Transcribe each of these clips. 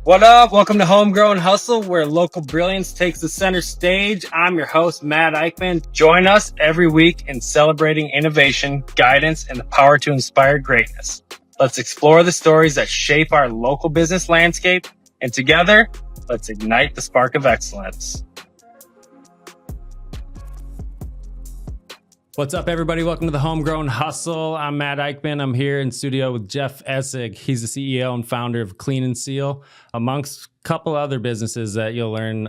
What up? Welcome to Homegrown Hustle, where local brilliance takes the center stage. I'm your host, Matt Eickman. Join us every week in celebrating innovation, guidance, and the power to inspire greatness. Let's explore the stories that shape our local business landscape, and together, let's ignite the spark of excellence. What's up, everybody? Welcome to the Homegrown Hustle. I'm Matt Eickman. I'm here in studio with Jeff Essig. He's the CEO and founder of Clean and Seal, amongst a couple other businesses that you'll learn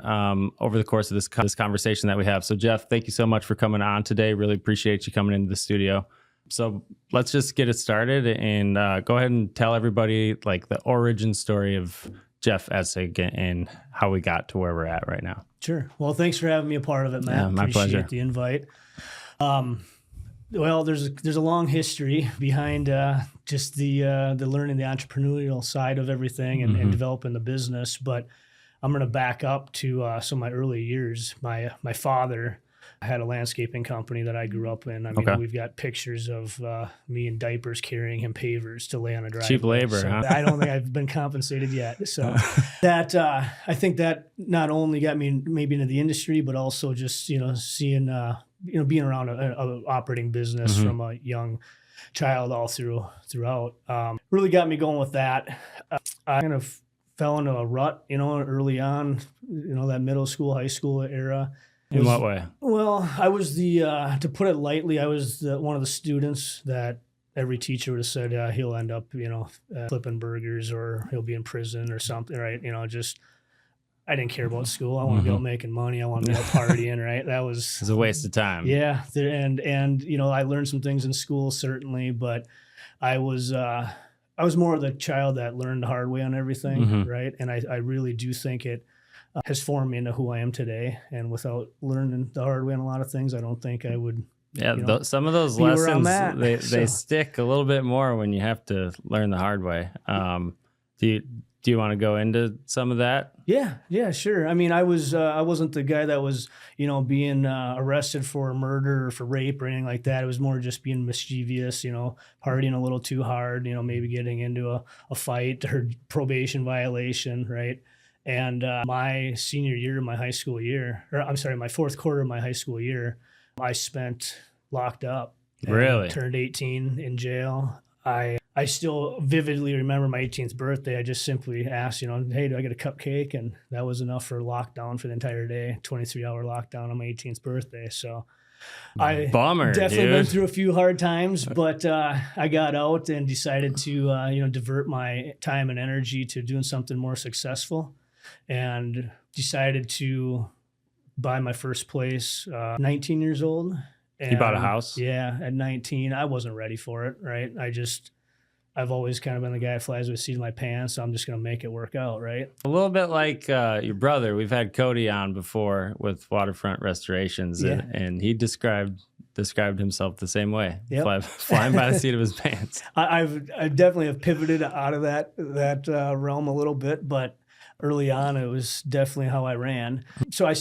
over the course of this conversation that we have. So, Jeff, thank you so much for coming on today. Really appreciate you coming into the studio. So let's just get it started and go ahead and tell everybody like the origin story of Jeff Essig and how we got to where we're at right now. Sure. Well, thanks for having me a part of it, Matt. Yeah, my pleasure. Appreciate the invite. Well, there's a long history behind just the learning the entrepreneurial side of everything and developing the business. But I'm going to back up to some of my early years. My father had a landscaping company that I grew up in. I mean, We've got pictures of me in diapers carrying him pavers to lay on a driveway. Cheap labor, so huh? I don't think I've been compensated yet. So that I think that not only got me maybe into the industry, but also just seeing being around a operating business from a young child all throughout really got me going with that. I kind of fell into a rut, early on, that middle school, high school era. In what way? Well, I was to put it lightly, I was one of the students that every teacher would have said he'll end up, flipping burgers or he'll be in prison or something, right? I didn't care about school. I want to be out making money. I want to be out partying, right? That was... It's a waste of time. Yeah. And I learned some things in school, certainly, but I was more of the child that learned the hard way on everything, right? And I really do think it has formed me into who I am today. And without learning the hard way on a lot of things, I don't think I would... Yeah, some of those lessons, they stick a little bit more when you have to learn the hard way. Do you want to go into some of that? Yeah, sure. I mean, I wasn't the guy that was, being arrested for murder or for rape or anything like that. It was more just being mischievous, partying a little too hard, maybe getting into a fight or probation violation, right? And my senior year of my high school year, my fourth quarter of my high school year, I spent locked up. Really? Turned 18 in jail. I still vividly remember my 18th birthday. I just simply asked, hey, do I get a cupcake? And that was enough for lockdown for the entire day, 23-hour lockdown on my 18th birthday. So I definitely went through a few hard times, but I got out and decided to, divert my time and energy to doing something more successful, and decided to buy my first place, 19 years old. And, you bought a house? Yeah, at 19. I wasn't ready for it, right? I've always kind of been the guy that flies with a seat in my pants, so I'm just going to make it work out, right? A little bit like your brother. We've had Cody on before with Waterfront Restorations, and he described himself the same way, flying by the seat of his pants. I definitely have pivoted out of that realm a little bit, but early on, it was definitely how I ran. So I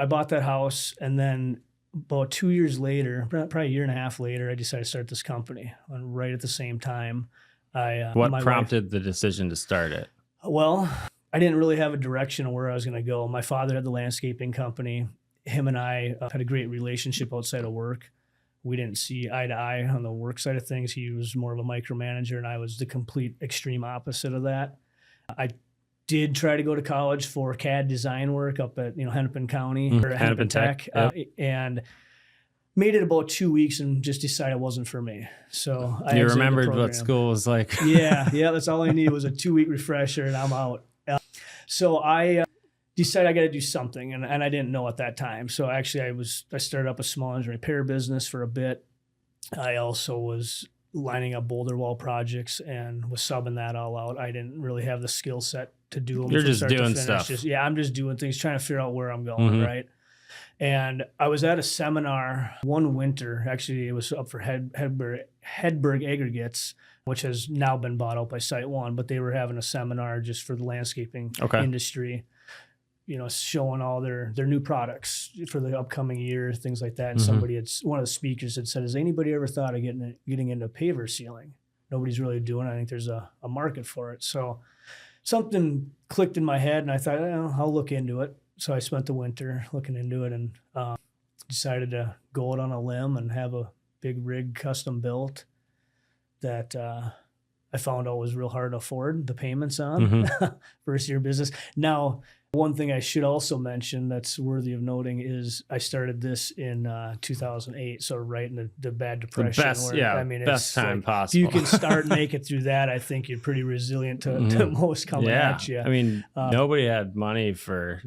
bought that house, and then about 2 years later, probably a year and a half later, I decided to start this company. And right at the same time, what prompted the decision to start it? Well, I didn't really have a direction of where I was going to go. My father had the landscaping company. Him and I had a great relationship outside of work. We didn't see eye to eye on the work side of things. He was more of a micromanager, and I was the complete extreme opposite of that. I did try to go to college for CAD design work up at Hennepin County or Hennepin Tech, and made it about 2 weeks and just decided it wasn't for me. So I remembered what school was like. yeah, that's all I needed was a 2-week refresher, and I'm out. So I decided I got to do something, and I didn't know at that time. So actually, I started up a small engine repair business for a bit. I also was lining up boulder wall projects and was subbing that all out. I didn't really have the skill set to do them. You're just doing stuff. I'm just doing things, trying to figure out where I'm going, right? And I was at a seminar one winter. Actually, it was up for Hedberg Aggregates, which has now been bought out by Site One, but they were having a seminar just for the landscaping industry, showing all their new products for the upcoming year, things like that. And one of the speakers had said, has anybody ever thought of getting into Paver-Sealing? nobody's really doing it. I think there's a market for it. So something clicked in my head, and I thought, I'll look into it. So I spent the winter looking into it, and decided to go out on a limb and have a big rig custom built that I found out was real hard to afford the payments on. First year business. Now, one thing I should also mention that's worthy of noting is I started this in 2008, so right in the bad depression. The best, best time possible. If you can start and make it through that, I think you're pretty resilient to most coming at you. I mean, nobody had money for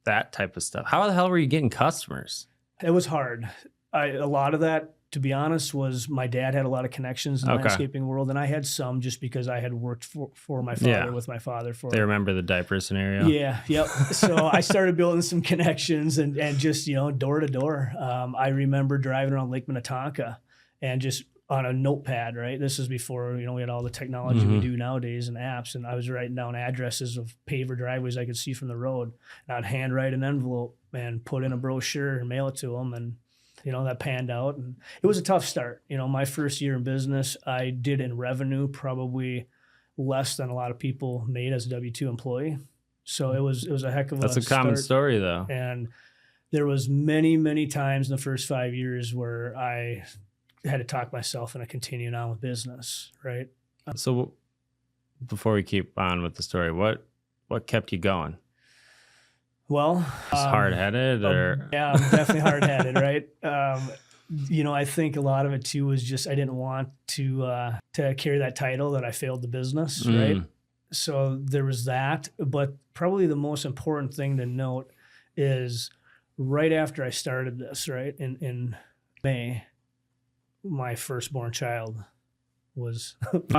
that type of stuff. How the hell were you getting customers? It was hard. A lot of that, to be honest, was my dad had a lot of connections in the landscaping world, and I had some just because I had worked for my father with my father. They remember the diaper scenario. Yeah, yep. So I started building some connections and just door to door. I remember driving around Lake Minnetonka and just on a notepad. Right, this is before we had all the technology we do nowadays and apps, and I was writing down addresses of paver driveways I could see from the road. And I'd handwrite an envelope and put in a brochure and mail it to them, and that panned out. And it was a tough start. My first year in business, I did in revenue probably less than a lot of people made as a W-2 employee. So it was a heck of a That's a common story, though. And there was many, many times in the first 5 years where I had to talk myself into continuing on with business, right? So before we keep on with the story, what kept you going? Well, hard-headed or? Yeah, I'm definitely hard-headed, right? I think a lot of it too was just I didn't want to carry that title that I failed the business, right? So there was that. But probably the most important thing to note is right after I started this, right, in May, my firstborn child was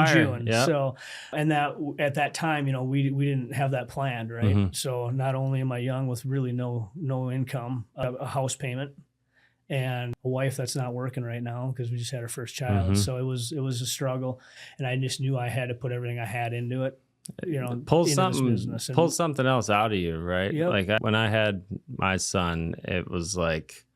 June. Yep. So, and that at that time, we didn't have that planned, right? So not only am I young with really no income, a house payment, and a wife that's not working right now because we just had our first child. So it was a struggle, and I just knew I had to put everything I had into it. Pull something else out of you, right? Yep. Like when I had my son, it was like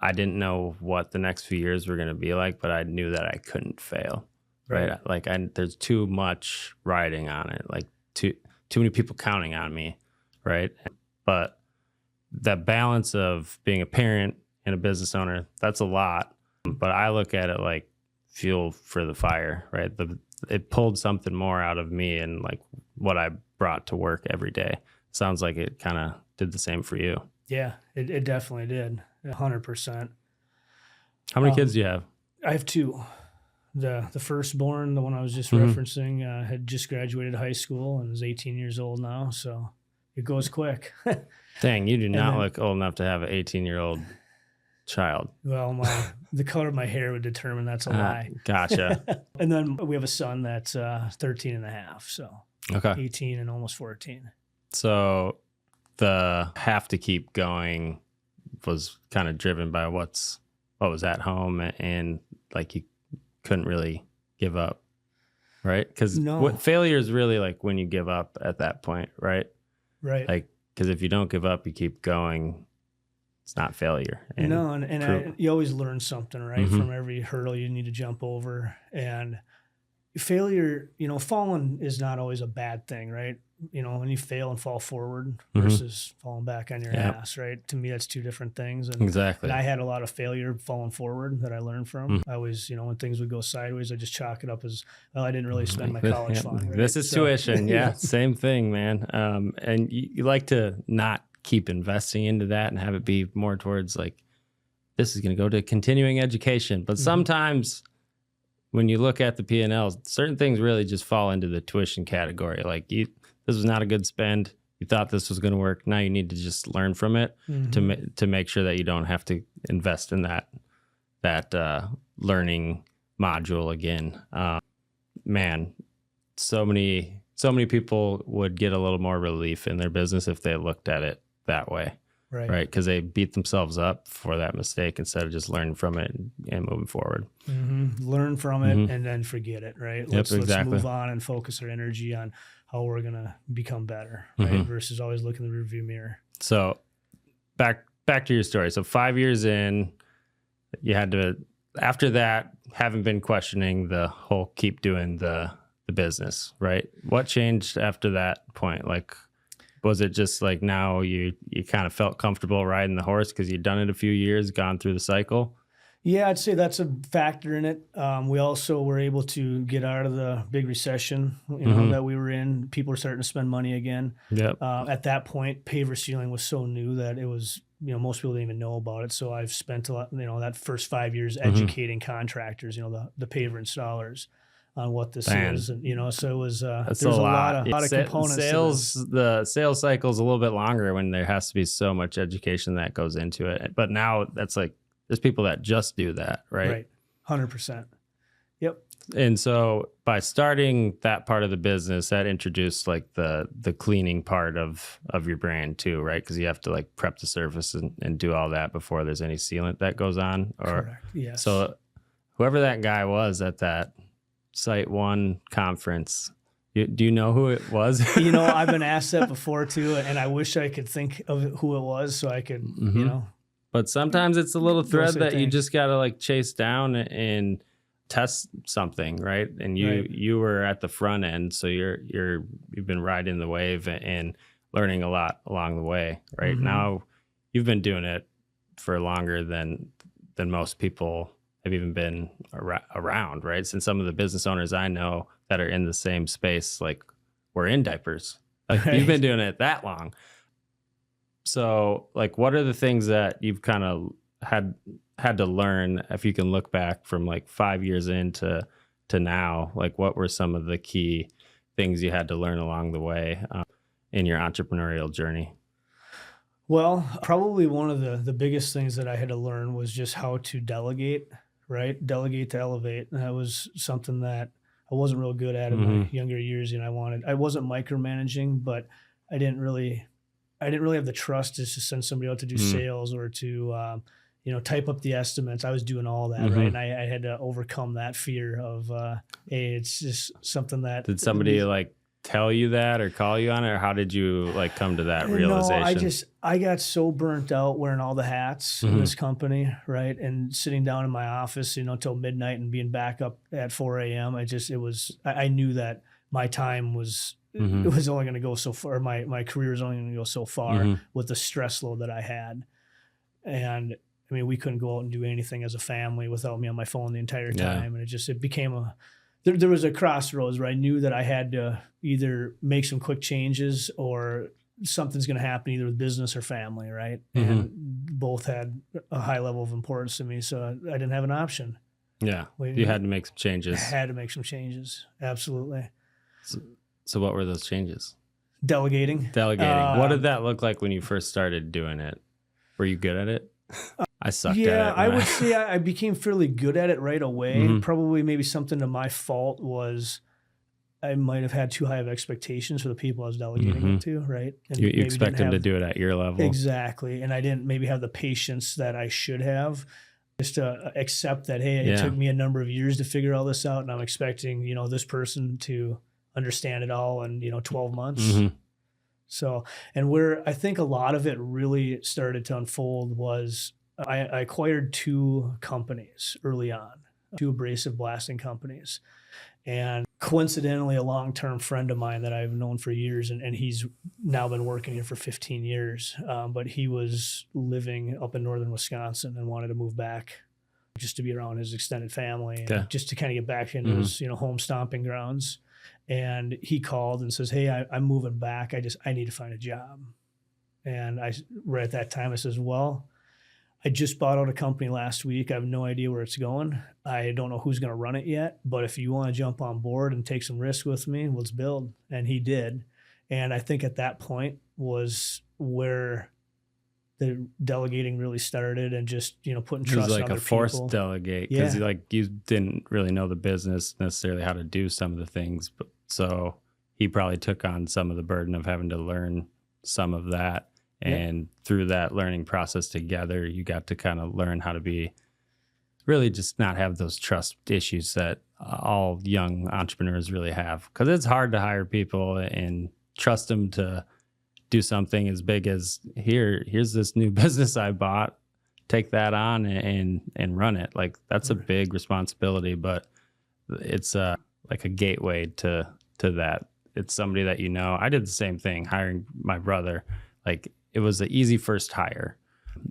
I didn't know what the next few years were going to be like, but I knew that I couldn't fail. Right. Like there's too much riding on it, like too many people counting on me. Right. But the balance of being a parent and a business owner, that's a lot. But I look at it like fuel for the fire, right? It pulled something more out of me and like what I brought to work every day. Sounds like it kind of did the same for you. Yeah, it definitely did. 100%. How many kids do you have? I have two. The firstborn, the one I was just referencing, had just graduated high school and is 18 years old now. So it goes quick. Dang, you do not look old enough to have an 18-year-old child. Well, the color of my hair would determine that's a lie. Gotcha. And then we have a son that's 13 and a half. So 18 and almost 14. So the have to keep going was kind of driven by what was at home and like you couldn't really give up, right? Because what failure is really like when you give up at that point, right? Right. Like, because if you don't give up, you keep going, it's not failure. And you always learn something, right? From every hurdle you need to jump over. And failure, falling is not always a bad thing, right? When you fail and fall forward versus falling back on your ass, right? To me, that's two different things. And, exactly. And I had a lot of failure falling forward that I learned from. I always, when things would go sideways, I just chalk it up as, well, I didn't really spend my college fund. Right? This is tuition. Yeah, same thing, man. And you like to not keep investing into that and have it be more towards like, this is going to go to continuing education. But sometimes when you look at the P&Ls, certain things really just fall into the tuition category. Like this was not a good spend. You thought this was going to work. Now you need to just learn from it to make sure that you don't have to invest in that learning module again. Man, so many people would get a little more relief in their business if they looked at it that way. Right. Because they beat themselves up for that mistake instead of just learning from it and moving forward. Learn from it and then forget it. Right. Let's move on and focus our energy on how we're going to become better. Right. Versus always looking in the rearview mirror. So back to your story. So 5 years in, you had to after that, haven't been questioning the whole keep doing the business, right? What changed after that point? Like, was it just like now you kind of felt comfortable riding the horse because you'd done it a few years, gone through the cycle? Yeah, I'd say that's a factor in it. We also were able to get out of the big recession, that we were in. People were starting to spend money again. Yep. At that point, Paver-Sealing was so new that it was, most people didn't even know about it. So I've spent a lot, that first 5 years educating contractors, the paver installers on what this is. And, so it was, there's a lot of components. The sales cycle is a little bit longer when there has to be so much education that goes into it. But now that's like, there's people that just do that, right? Right. 100%. Yep. And so by starting that part of the business, that introduced like the cleaning part of your brand too, right? Because you have to like prep the surface and do all that before there's any sealant that goes on. Correct. Yes. So whoever that guy was at that Site One conference, do you know who it was? I've been asked that before too, and I wish I could think of who it was so I could, But sometimes it's a little thread that you just got to like chase down and test something, right? And you were at the front end, so you've been riding the wave and learning a lot along the way, right? Mm-hmm. Now you've been doing it for longer than most people have even been around, right? Since some of the business owners I know that are in the same space, like we're in diapers. Like you've been doing it that long. So like, what are the things that you've kind of had to learn, if you can look back from like 5 years into now, like what were some of the key things you had to learn along the way in your entrepreneurial journey? Well, probably one of the biggest things that I had to learn was just how to delegate, right? Delegate to elevate. And that was something that I wasn't real good at in my younger years. I wasn't micromanaging, but I didn't really have the trust to send somebody out to do sales or to, type up the estimates. I was doing all that, right? And I had to overcome that fear of, hey, it's just something that. Did somebody like tell you that or call you on it, or how did you like come to that realization? No, I got so burnt out wearing all the hats in this company, right? And sitting down in my office, till midnight and being back up at 4 a.m. I knew that my time was, it was only going to go so far. My career was only going to go so far with the stress load that I had. And I mean, we couldn't go out and do anything as a family without me on my phone the entire time. And it became there was a crossroads where I knew that I had to either make some quick changes or something's going to happen either with business or family, right? And both had a high level of importance to me. So I didn't have an option. Yeah. You had to make some changes. I had to make some changes. Absolutely. So what were those changes? Delegating. What did that look like when you first started doing it? Were you good at it? I sucked at it. Yeah, I would say I became fairly good at it right away. Probably maybe something to my fault was I might have had too high of expectations for the people I was delegating it to, right? And you expect them to do it at your level. Exactly. And I didn't maybe have the patience that I should have just to accept that, hey, it took me a number of years to figure all this out, and I'm expecting, this person to understand it all in, 12 months. So, and where I think a lot of it really started to unfold was I acquired 2 companies early on, 2 abrasive blasting companies. And coincidentally, a long-term friend of mine that I've known for years, and he's now been working here for 15 years, but he was living up in northern Wisconsin and wanted to move back just to be around his extended family and just to kind of get back into his home stomping grounds. And he called and says, hey, I'm moving back. I need to find a job. And right at that time, I says, well, I just bought out a company last week. I have no idea where it's going. I don't know who's going to run it yet. But if you want to jump on board and take some risks with me, let's build. And he did. And I think at that point was where the delegating really started, and just, putting trust in other people. It was like a forced delegate, because you didn't really know the business necessarily, how to do some of the things. But so he probably took on some of the burden of having to learn some of that. And through that learning process together, you got to kind of learn how to be really just not have those trust issues that all young entrepreneurs really have. Because it's hard to hire people and trust them to do something as big as here's this new business I bought. take that on and run it. Like that's a big responsibility, but it's like a gateway to that. It's somebody that you know. I did the same thing, hiring my brother. Like it was an easy first hire.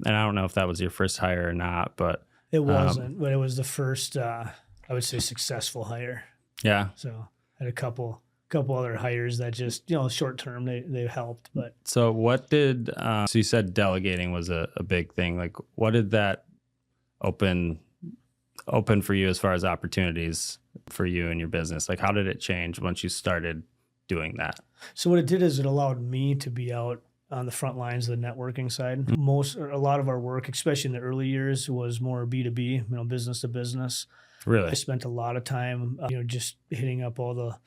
And I don't know if that was your first hire or not, but it wasn't, but it was the first, I would say, successful hire. Yeah. So I had a couple other hires that just, short term, they helped. But so what did, so you said delegating was a big thing. Like what did that open for you as far as opportunities for you and your business? Like how did it change once you started doing that? So what it did is it allowed me to be out on the front lines of the networking side. A lot of our work, especially in the early years, was more B2B, business to business. Really? I spent a lot of time, just hitting up all the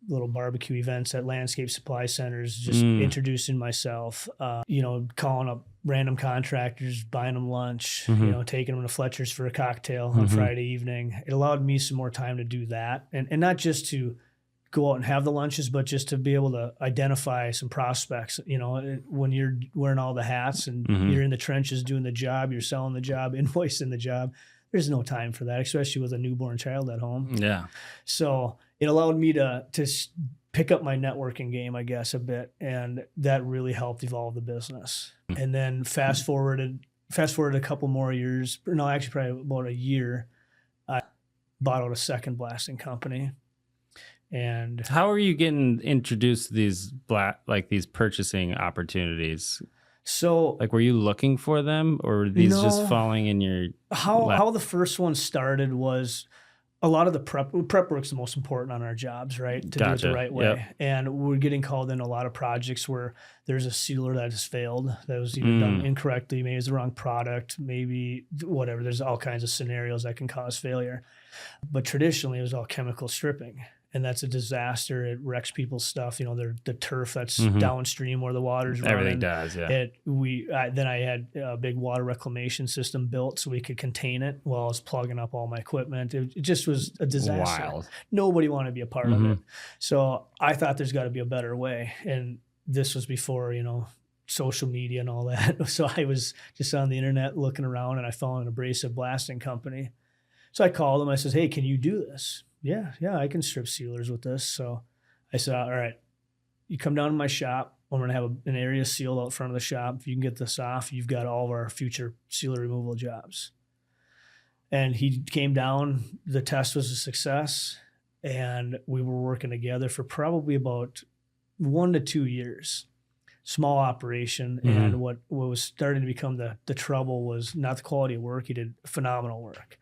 little barbecue events at landscape supply centers, just introducing myself, calling up random contractors, buying them lunch, taking them to Fletcher's for a cocktail on Friday evening. It allowed me some more time to do that. And not just to go out and have the lunches, but just to be able to identify some prospects. When you're wearing all the hats and you're in the trenches doing the job, you're selling the job, invoicing the job, there's no time for that, especially with a newborn child at home. Yeah. So it allowed me to pick up my networking game, I guess, a bit. And that really helped evolve the business. And then fast forwarded a couple more years, no, actually probably about a year, I bought out a second blasting company. And how are you getting introduced to these these purchasing opportunities? So like, were you looking for them, or were these just falling in your how the first one started was a lot of the prep work's the most important on our jobs, right? To do it the right way. Yep. And we're getting called in a lot of projects where there's a sealer that has failed, that was either done incorrectly, maybe it's the wrong product, maybe whatever. There's all kinds of scenarios that can cause failure. But traditionally it was all chemical stripping. And that's a disaster. It wrecks people's stuff. The turf that's downstream where the water's running. Everything does, yeah. Then I had a big water reclamation system built so we could contain it while I was plugging up all my equipment. It just was a disaster. Wild. Nobody wanted to be a part of it. So I thought there's got to be a better way. And this was before, social media and all that. So I was just on the internet looking around and I found an abrasive blasting company. So I called them. I said, hey, can you do this? Yeah, I can strip sealers with this. So I said, all right, you come down to my shop. I'm going to have an area sealed out front of the shop. If you can get this off, you've got all of our future sealer removal jobs. And he came down. The test was a success. And we were working together for probably about 1 to 2 years. Small operation. And what was starting to become the trouble was not the quality of work. He did phenomenal work.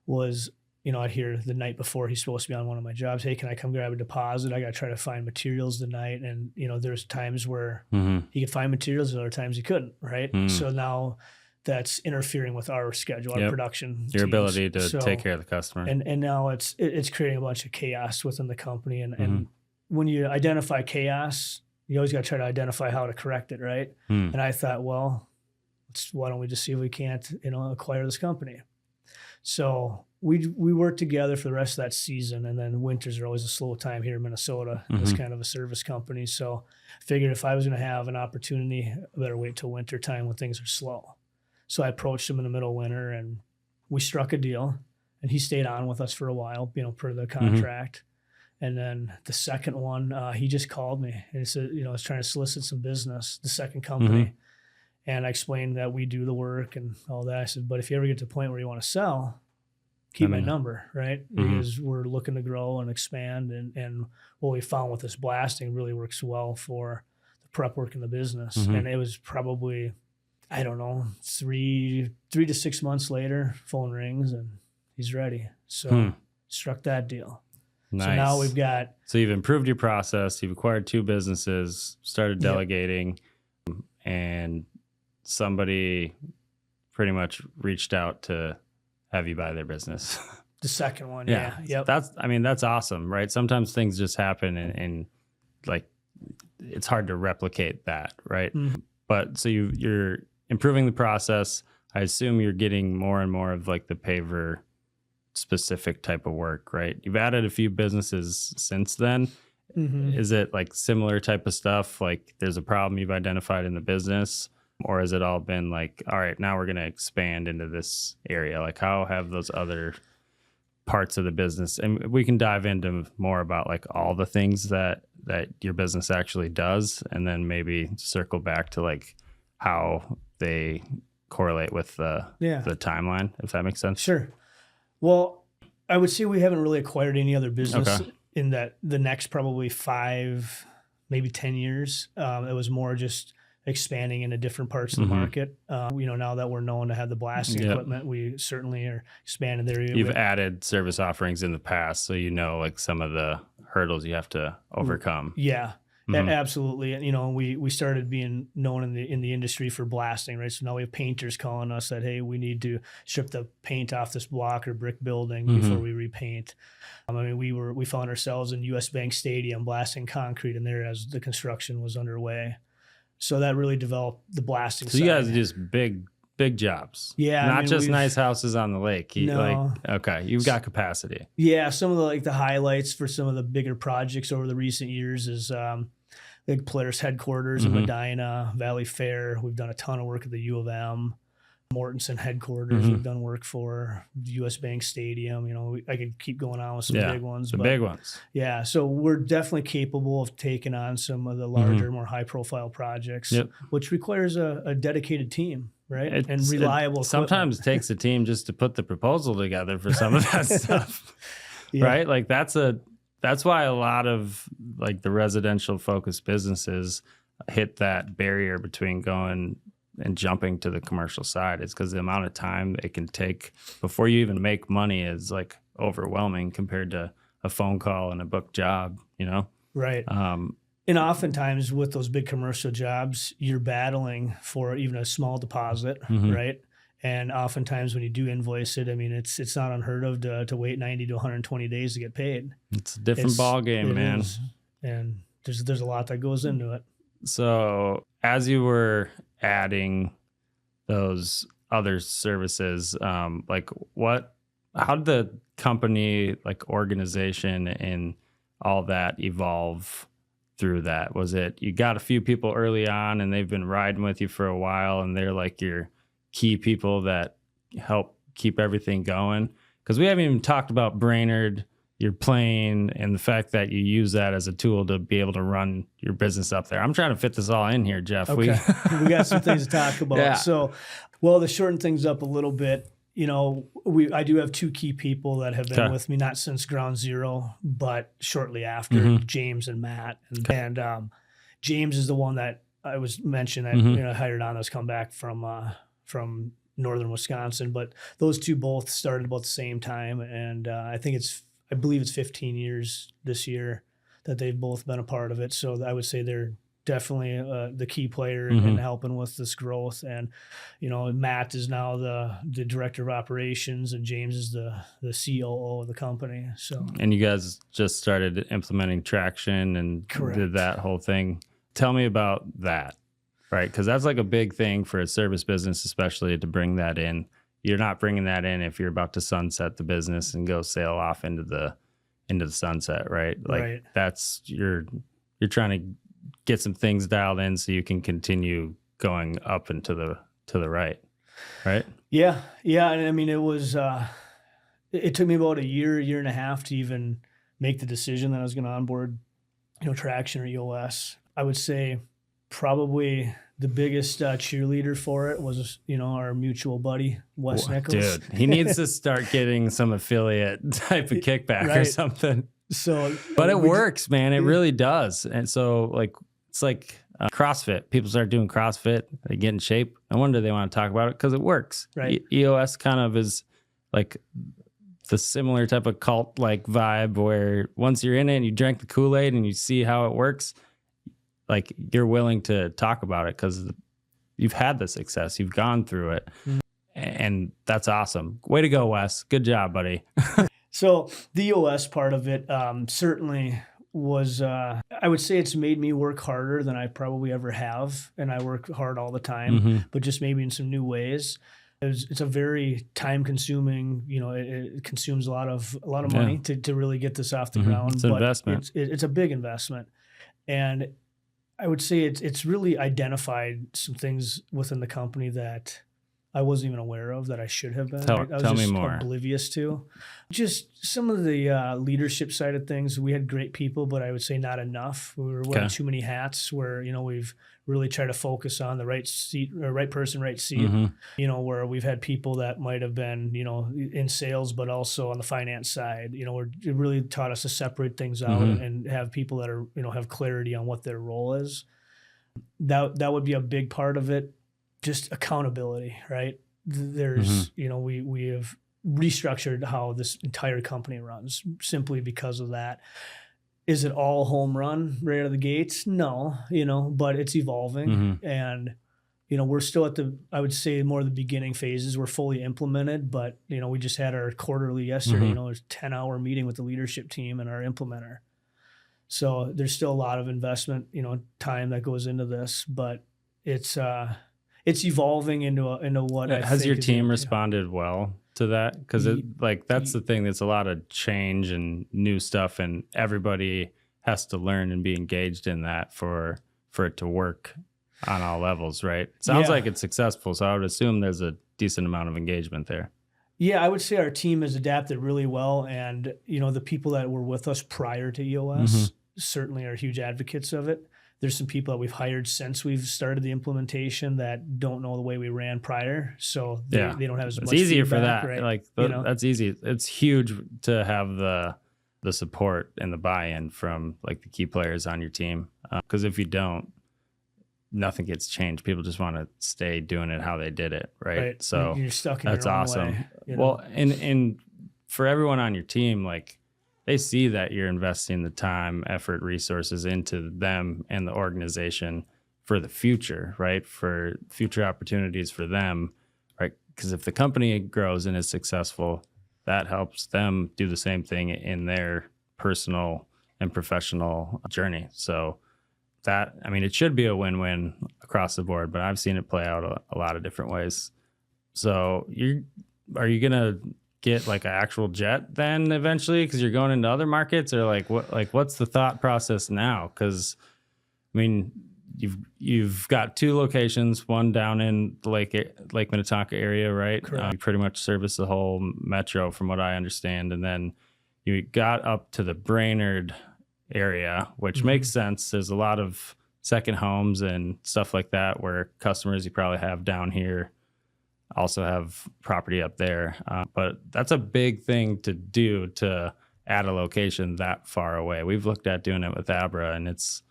Was I'd hear the night before he's supposed to be on one of my jobs, hey, can I come grab a deposit? I got to try to find materials the night. And, there's times where he could find materials, other times he couldn't, right? So now that's interfering with our schedule, our production your teams. Ability to take care of the customer. And now it's creating a bunch of chaos within the company. And when you identify chaos, you always got to try to identify how to correct it, right? And I thought, well, why don't we just see if we can't, acquire this company? So we worked together for the rest of that season, and then winters are always a slow time here in Minnesota. It's kind of a service company. So I figured if I was going to have an opportunity, I better wait till winter time when things are slow. So I approached him in the middle of winter, and we struck a deal, and he stayed on with us for a while, per the contract. And then the second one, he just called me and he said, I was trying to solicit some business, the second company. And I explained that we do the work and all that. I said, but if you ever get to the point where you want to sell, keep my number, right? Because we're looking to grow and expand. And what we found with this blasting really works well for the prep work in the business. And it was probably, I don't know, 3 to 6 months later, phone rings and he's ready. So struck that deal. Nice. So now we've got. So you've improved your process. You've acquired 2 businesses, started delegating, and somebody pretty much reached out to have you buy their business. The second one, Yep. That's awesome, right? Sometimes things just happen and like it's hard to replicate that, right? But so you're improving the process. I assume you're getting more and more of like the paver specific type of work, right? You've added a few businesses since then. Is it like similar type of stuff? Like there's a problem you've identified in the business, Or has it all been like, all right, now we're going to expand into this area? Like, how have those other parts of the business, and we can dive into more about like all the things that your business actually does, and then maybe circle back to like how they correlate with the timeline, if that makes sense. Sure. Well, I would say we haven't really acquired any other business in that the next probably 5, maybe 10 years. It was more just expanding into different parts of the market. Now that we're known to have the blasting equipment, we certainly are expanding there. You've added service offerings in the past, so like some of the hurdles you have to overcome. Yeah. Absolutely. And, we started being known in the industry for blasting, right? So now we have painters calling us that, hey, we need to strip the paint off this block or brick building before we repaint. We found ourselves in US Bank Stadium blasting concrete in there as the construction was underway. So that really developed the blasting side. So you guys are just big jobs. Yeah. Not just nice houses on the lake. No. You've got capacity. Yeah. Some of the highlights for some of the bigger projects over the recent years is like Polaris headquarters in Medina, Valley Fair. We've done a ton of work at the U of M. Mortensen headquarters we've done work for, US Bank Stadium. I could keep going on with some big ones. Big ones. Yeah, so we're definitely capable of taking on some of the larger, more high-profile projects, which requires a dedicated team, right? And reliable equipment. Sometimes takes a team just to put the proposal together for some of that stuff, right? Like that's why a lot of like the residential focused businesses hit that barrier between going and jumping to the commercial side. It's because the amount of time it can take before you even make money is like overwhelming compared to a phone call and a booked job, Right. And oftentimes with those big commercial jobs, you're battling for even a small deposit, right? And oftentimes when you do invoice it, it's not unheard of to wait 90 to 120 days to get paid. It's a different ball game, man. And there's a lot that goes into it. So as you were adding those other services, how did the company, like organization and all that evolve through that? Was it, you got a few people early on and they've been riding with you for a while and they're like your key people that help keep everything going? Because we haven't even talked about Brainerd, your plane, and the fact that you use that as a tool to be able to run your business up there. I'm trying to fit this all in here, Jeff. Okay. We got some things to talk about. Yeah. So, to shorten things up a little bit, I do have 2 key people that have been with me, not since ground zero, but shortly after, James and Matt. And James is the one that I was mentioning that hired on us come back from northern Wisconsin. But those 2 both started about the same time. And I believe it's 15 years this year that they've both been a part of it. So I would say they're definitely the key player in helping with this growth. And, Matt is now the director of operations and James is the COO of the company. So, and you guys just started implementing traction and did that whole thing. Tell me about that, right? Because that's like a big thing for a service business, especially to bring that in. You're not bringing that in if you're about to sunset the business and go sail off into the sunset, right? Like that's you're trying to get some things dialed in so you can continue going up and to the right. Yeah. And it was it took me about a year and a half to even make the decision that I was going to onboard, Traction or EOS. I would say probably the biggest cheerleader for it was, our mutual buddy, Wes Nichols. Dude, he needs to start getting some affiliate type of kickback or something. So, but it works, man. It really does. And so it's like CrossFit. People start doing CrossFit, they get in shape. No wonder they want to talk about it because it works. Right. EOS kind of is like the similar type of cult like vibe where once you're in it and you drink the Kool-Aid and you see how it works, like you're willing to talk about it because you've had the success, you've gone through it, and that's awesome. Way to go, Wes. Good job, buddy. So the EOS part of it certainly was, I would say it's made me work harder than I probably ever have, and I work hard all the time, but just maybe in some new ways. It's a very time consuming, it consumes a lot of money to really get this off the ground. It's an investment. It's a big investment. And I would say it's really identified some things within the company that I wasn't even aware of that I should have been. I was Tell me just more. oblivious to. Just some of the leadership side of things. We had great people, but I would say not enough. We were wearing too many hats where, we've really tried to focus on the right seat or right person, right seat, where we've had people that might have been, in sales, but also on the finance side, where it really taught us to separate things out and have people that are, have clarity on what their role is. That would be a big part of it. Just accountability, right? There's, we have restructured how this entire company runs simply because of that. Is it all home run right out of the gates? No, but it's evolving. And, we're still at I would say more of the beginning phases. We're fully implemented, but, we just had our quarterly yesterday, it was a 10-hour meeting with the leadership team and our implementer. So there's still a lot of investment, time that goes into this, but it's evolving into what I has think your is team responded well to that? Because that's the thing. There's a lot of change and new stuff, and everybody has to learn and be engaged in that for it to work on all levels, right? Sounds like it's successful, so I would assume there's a decent amount of engagement there. Yeah, I would say our team has adapted really well, and the people that were with us prior to EOS certainly are huge advocates of it. There's some people that we've hired since we've started the implementation that don't know the way we ran prior, so they don't have as much. It's easier for feedback, that, right? That's easy. It's huge to have the support and the buy-in from like the key players on your team, because if you don't, nothing gets changed. People just want to stay doing it how they did it, right? So you're stuck in that's your own awesome. way, Well, and for everyone on your team, like, they see that you're investing the time, effort, resources into them and the organization for the future, right? For future opportunities for them, right? Because if the company grows and is successful, that helps them do the same thing in their personal and professional journey. So it should be a win-win across the board, but I've seen it play out a lot of different ways. So are you going to get like an actual jet then eventually because you're going into other markets, or what's the thought process now? Because you've got 2 locations, one down in the Lake Minnetonka area, right? You pretty much service the whole metro from what I understand, and then you got up to the Brainerd area, which makes sense. There's a lot of second homes and stuff like that where customers you probably have down here also have property up there. But that's a big thing to do, to add a location that far away. We've looked at doing it with Abra, and it's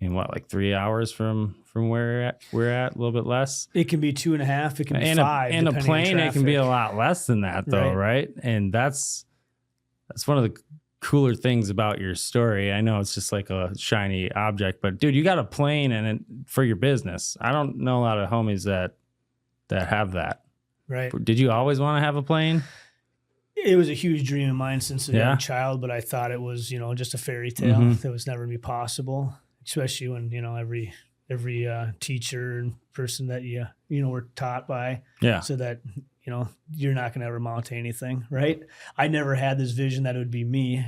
3 hours from where we're at, a little bit less. It can be 2.5, it can be 5. And a plane, it can be a lot less than that though, right? And that's one of the cooler things about your story. I know it's just like a shiny object, but dude, you got a plane for your business. I don't know a lot of homies that have that. Right. Did you always want to have a plane? It was a huge dream of mine since a young child, but I thought it was, just a fairy tale that was never going to be possible, especially when, every teacher and person that were taught by so that, you're not going to ever mount to anything, right? I never had this vision that it would be me,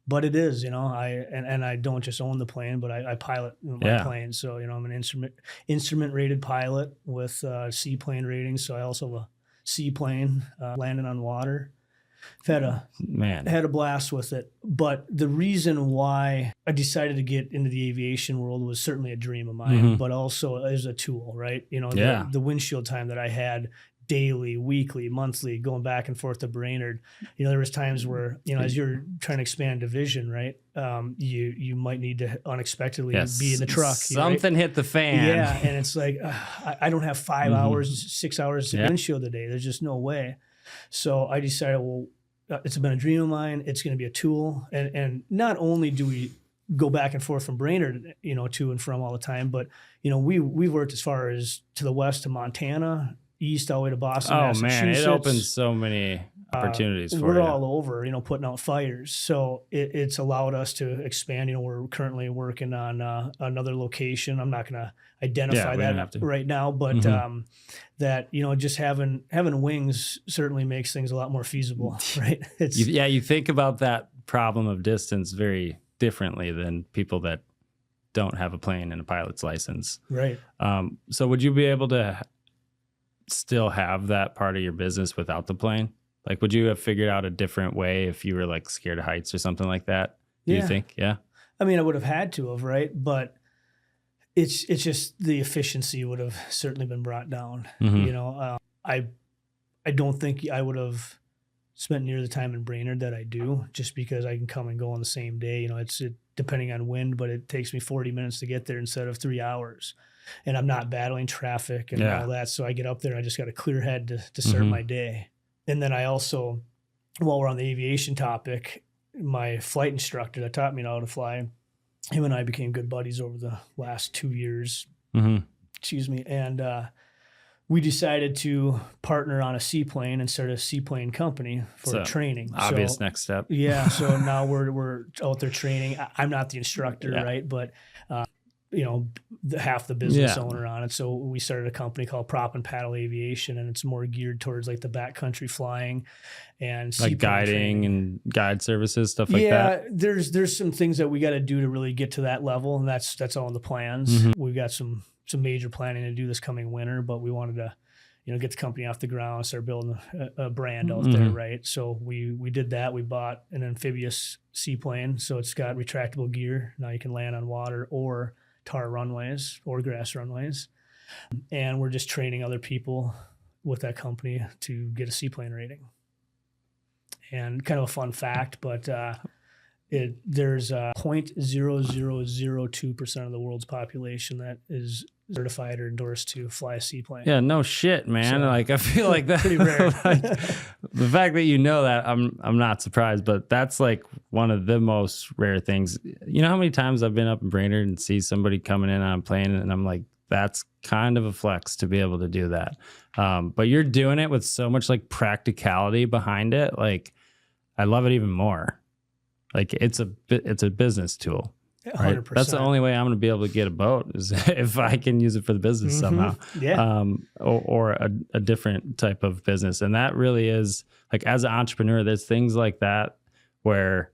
but it is, I don't just own the plane, but I pilot my plane. So, I'm an instrument rated pilot with seaplane rating. So I also have a seaplane landing on water. Had a blast with it. But the reason why I decided to get into the aviation world was certainly a dream of mine, but also as a tool, right? The windshield time that I had daily, weekly, monthly, going back and forth to Brainerd. There was times where, as you're trying to expand division, right? You might need to unexpectedly be in the truck. Something hit the fan. Yeah, and it's like, I don't have 5 hours, 6 hours to windshield a day. There's just no way. So I decided, well, it's been a dream of mine. It's going to be a tool. And not only do we go back and forth from Brainerd, to and from all the time, but, we've worked as far as to the west to Montana, east all the way to Boston, Massachusetts. Man, it opens so many opportunities for you. We're all over, putting out fires. So it's allowed us to expand. We're currently working on another location. I'm not going to identify that right now, but that, just having wings certainly makes things a lot more feasible, right? You think about that problem of distance very differently than people that don't have a plane and a pilot's license. Right. So would you be able to still have that part of your business without the plane? Like, would you have figured out a different way if you were like scared of heights or something like that? Do you think? Yeah. I mean, I would have had to have, right? But it's just the efficiency would have certainly been brought down. You know, I don't think I would have spent near the time in Brainerd that I do, just because I can come and go on the same day. You know, it's depending on wind, but it takes me 40 minutes to get there instead of 3 hours. And I'm not battling traffic and all that. So I get up there and I just got a clear head to start my day. And then I also, while we're on the aviation topic, my flight instructor that taught me how to fly, him and I became good buddies over the last 2 years. Excuse me. And we decided to partner on a seaplane and start a seaplane company for training. Obvious next step. Yeah. So now we're out there training. I'm not the instructor, right? But you know, half the business owner on it. So we started a company called Prop and Paddle Aviation, and it's more geared towards like the backcountry flying and like guiding training and guide services, stuff like that. Yeah, there's some things that we got to do to really get to that level, and that's all in the plans. We've got some major planning to do this coming winter, but we wanted to, you know, get the company off the ground, start building a brand out there, right? So we did that. We bought an amphibious seaplane, so it's got retractable gear. Now you can land on water or tar runways or grass runways. And we're just training other people with that company to get a seaplane rating. And kind of a fun fact, but there's 0.0002% of the world's population that is certified or endorsed to fly a seaplane. Yeah, no shit, man. So, like, I feel like that's pretty rare. Like, the fact that you know that, I'm not surprised, but that's like one of the most rare things. You know how many times I've been up in Brainerd and see somebody coming in on a plane, and I'm like, that's kind of a flex to be able to do that. But you're doing it with so much like practicality behind it. Like, I love it even more. Like, it's a business tool. Right? 100%. That's the only way I'm going to be able to get a boat is if I can use it for the business somehow. Yeah. Or a different type of business. And that really is like, as an entrepreneur, there's things like that where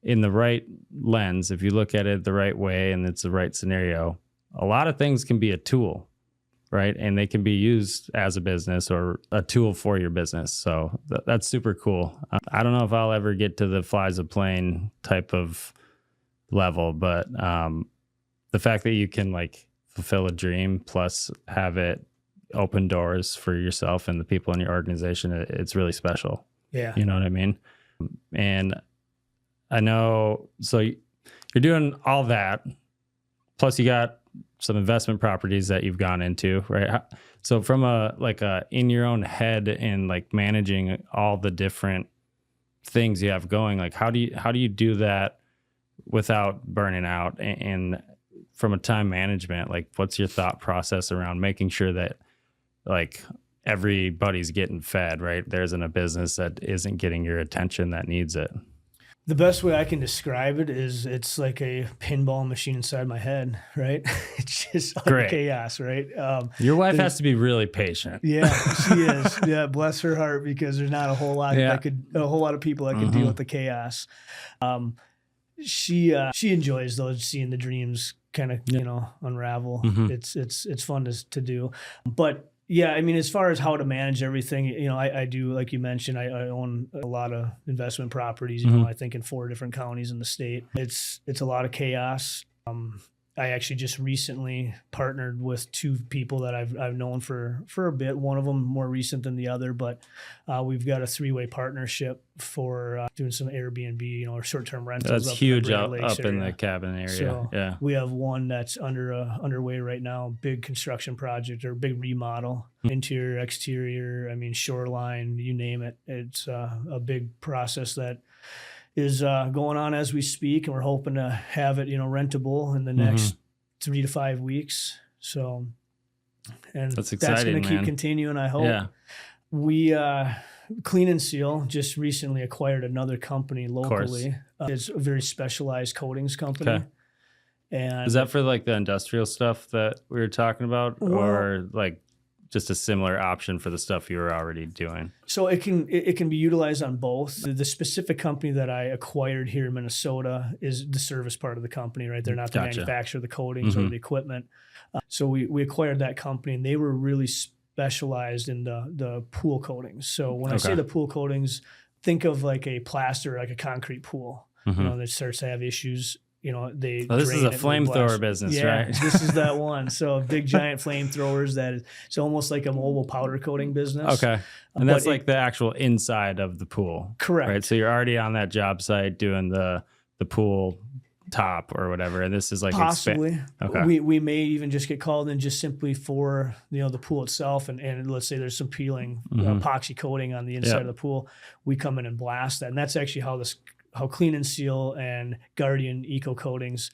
in the right lens, if you look at it the right way and it's the right scenario, a lot of things can be a tool, right? And they can be used as a business or a tool for your business. So that's super cool. I don't know if I'll ever get to the flies a plane type of level, but the fact that you can like fulfill a dream plus have it open doors for yourself and the people in your organization, it's really special. Yeah. You know what I mean? And I know, so you're doing all that, plus you got some investment properties that you've gone into, right? So from in your own head and like managing all the different things you have going, like how do you do that without burning out? And from a time management, like what's your thought process around making sure that like everybody's getting fed, right? There isn't a business that isn't getting your attention that needs it. The best way I can describe it is it's like a pinball machine inside my head, right? It's just like chaos, right? Your wife has to be really patient. Yeah, she is. Yeah, bless her heart, because there's not a whole lot a whole lot of people that could deal with the chaos. She enjoys those, seeing the dreams kind of unravel. It's fun to do, but yeah, I mean, as far as how to manage everything, I do, like you mentioned, I own a lot of investment properties. I think in 4 different counties in the state. It's a lot of chaos. I actually just recently partnered with 2 people that I've known for a bit. One of them more recent than the other, but we've got a 3-way partnership for doing some Airbnb, or short-term rentals. That's huge up in the cabin area. So we have one that's underway right now. Big construction project or big remodel, interior, exterior. I mean, shoreline, you name it. It's a big process that is going on as we speak, and we're hoping to have it, rentable in the next 3 to 5 weeks. So, and that's exciting, going to keep continuing, I hope. Yeah. We Clean and Seal just recently acquired another company locally. It's a very specialized coatings company. Okay. And is that for like the industrial stuff that we were talking about, or like just a similar option for the stuff you were already doing? So it can be utilized on both. The specific company that I acquired here in Minnesota is the service part of the company, right? They're not the Gotcha. manufacturer of the coatings or the equipment. So we acquired that company, and they were really specialized in the pool coatings. So when I say the pool coatings, think of like a plaster, like a concrete pool, that starts to have issues. This is a flamethrower business, right? This is that one. So big giant flamethrowers it's almost like a mobile powder coating business. Okay. And that's like the actual inside of the pool. Correct. Right. So you're already on that job site doing the pool top or whatever. And this is like possibly. Okay. We may even just get called in just simply for the pool itself, and let's say there's some peeling epoxy coating on the inside of the pool. We come in and blast that. And that's actually how Clean and Seal and Guardian Eco Coatings,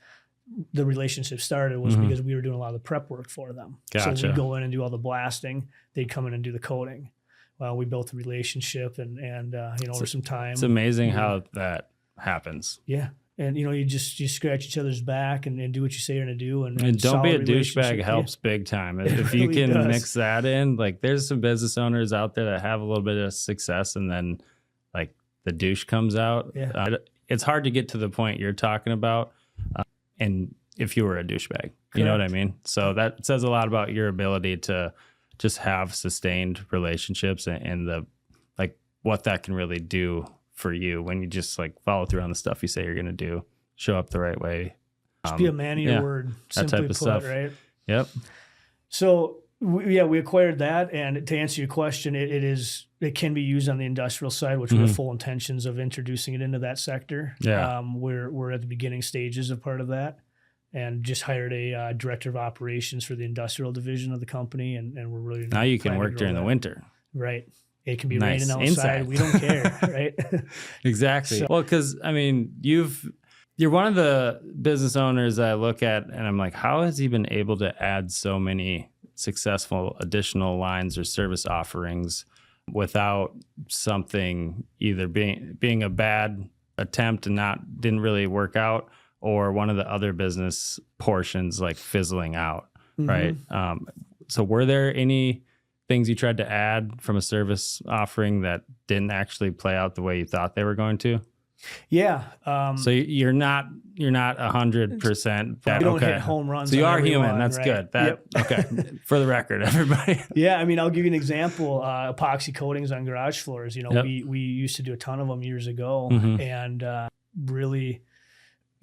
the relationship started was because we were doing a lot of the prep work for them. Gotcha. So we'd go in and do all the blasting. They'd come in and do the coating. Well, we built a relationship and over some time. It's amazing how that happens. Yeah. And, you scratch each other's back and do what you say you're going to do. And don't be a douchebag helps big time. If you really can mix that in, like there's some business owners out there that have a little bit of success and then like the douche comes out. Yeah. It's hard to get to the point you're talking about. And if you were a douchebag, you know what I mean? So that says a lot about your ability to just have sustained relationships and the, like what that can really do for you when you just like follow through on the stuff you say you're going to do, show up the right way. Just be a man of your word, that simply type of put, stuff. right? Yep. So we acquired that, and to answer your question, it can be used on the industrial side, which we have full intentions of introducing it into that sector. Yeah. We're at the beginning stages of part of that, and just hired a director of operations for the industrial division of the company, and we're really now you can work during the winter. Right. It can be Nice. raining outside. Inside. We don't care, right? Exactly. So, well, because I mean, you're one of the business owners that I look at, and I'm like, how has he been able to add so many successful additional lines or service offerings without something either being a bad attempt and didn't really work out, or one of the other business portions like fizzling out, right? So were there any things you tried to add from a service offering that didn't actually play out the way you thought they were going to? Yeah. So you're not 100%. We don't hit home runs. So you are human. human. That's right? good. Okay. For the record, everybody. Yeah. I mean, I'll give you an example. Epoxy coatings on garage floors. We used to do a ton of them years ago, and really